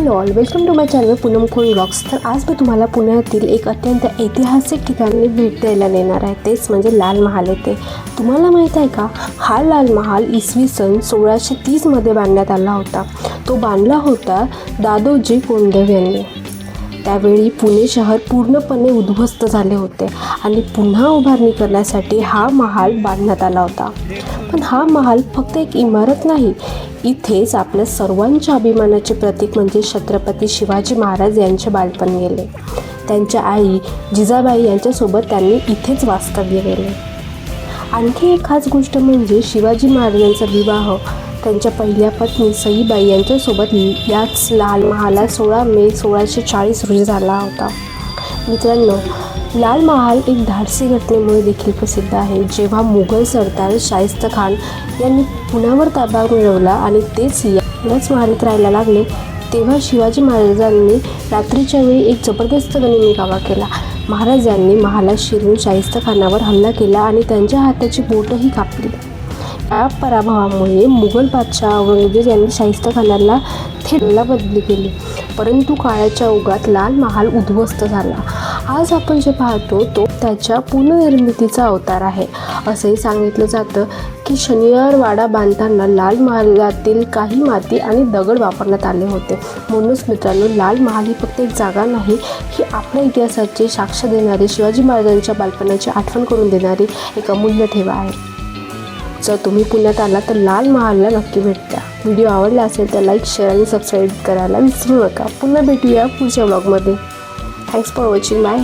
Hello all, welcome to my channel Poonam Khol blogs. तर आज मी तुम्हाला पुण्यातील एक अत्यंत ऐतिहासिक ठिकाणी भेट द्यायला नेणार आहे, तेच म्हणजे लाल महाल येथे। तुम्हाला माहीत आहे का, हा लाल महाल इसवी सन 1630मध्ये बांधण्यात आला होता। तो बांधला होता दादोजी कोंडदेव यांनी। त्यावेळी पुणे शहर पूर्णपणे उद्ध्वस्त झाले होते आणि पुन्हा उभारणी करण्यासाठी हा महाल बांधण्यात आला होता। पण हा महाल फक्त एक इमारत नाही, इथेच आपल्या सर्वांच्या अभिमानाचे प्रतीक म्हणजे छत्रपती शिवाजी महाराज यांचे बालपण गेले। त्यांच्या आई जिजाबाई यांच्यासोबत त्यांनी इथेच वास्तव्य केले। आणखी एक खास गोष्ट म्हणजे शिवाजी महाराजांचा विवाह त्यांच्या पहिल्या पत्नी सईबाई यांच्यासोबत याच लाल महालात 16 मे 1640 रोजी झाला होता। मित्रांनो, लाल महाल एक धाडसी घटनेमुळे देखील प्रसिद्ध आहे। जेव्हा मुघल सरदार शाहिस्ता खान यांनी पुण्यावर ताबा मिळवला आणि तेच याच महालात राहायला लागले, तेव्हा शिवाजी महाराजांनी रात्रीच्या वेळी एक जबरदस्त गनिमीकावा केला। महाराजांनी महालात शिरून शाहिस्ता खानावर हल्ला केला आणि त्यांच्या हाताची बोटंही कापली। या पराभवामुळे मुघल बादशाह औरंगजेब यांनी शाहिस्ता खानाला थेट बदली केली, परंतु काळाच्या ओघात लाल महाल उद्ध्वस्त झाला। आज आपण जे पाहतो तो त्याच्या पुनर्निर्मितीचा अवतार आहे। असंही सांगितलं जातं की शनिवार वाडा बांधताना लाल महालातील काही माती आणि दगड वापरण्यात आले होते। म्हणूनच मित्रांनो, लाल महाल ही फक्त एक जागा नाही, ही आपल्या इतिहासाचे साक्ष देणारी, शिवाजी महाराजांच्या बालपणाची आठवण करून देणारी एक अमूल्य ठेवा आहे। जर तुम्ही पुण्यात आला तर लाल महालला नक्की भेट द्या। व्हिडिओ आवडला असेल तर लाईक, शेअर आणि सबस्क्राईब करायला विसरू नका। पुन्हा भेटूया पुढच्या ब्लॉगमध्ये। Thanks for watching, bye.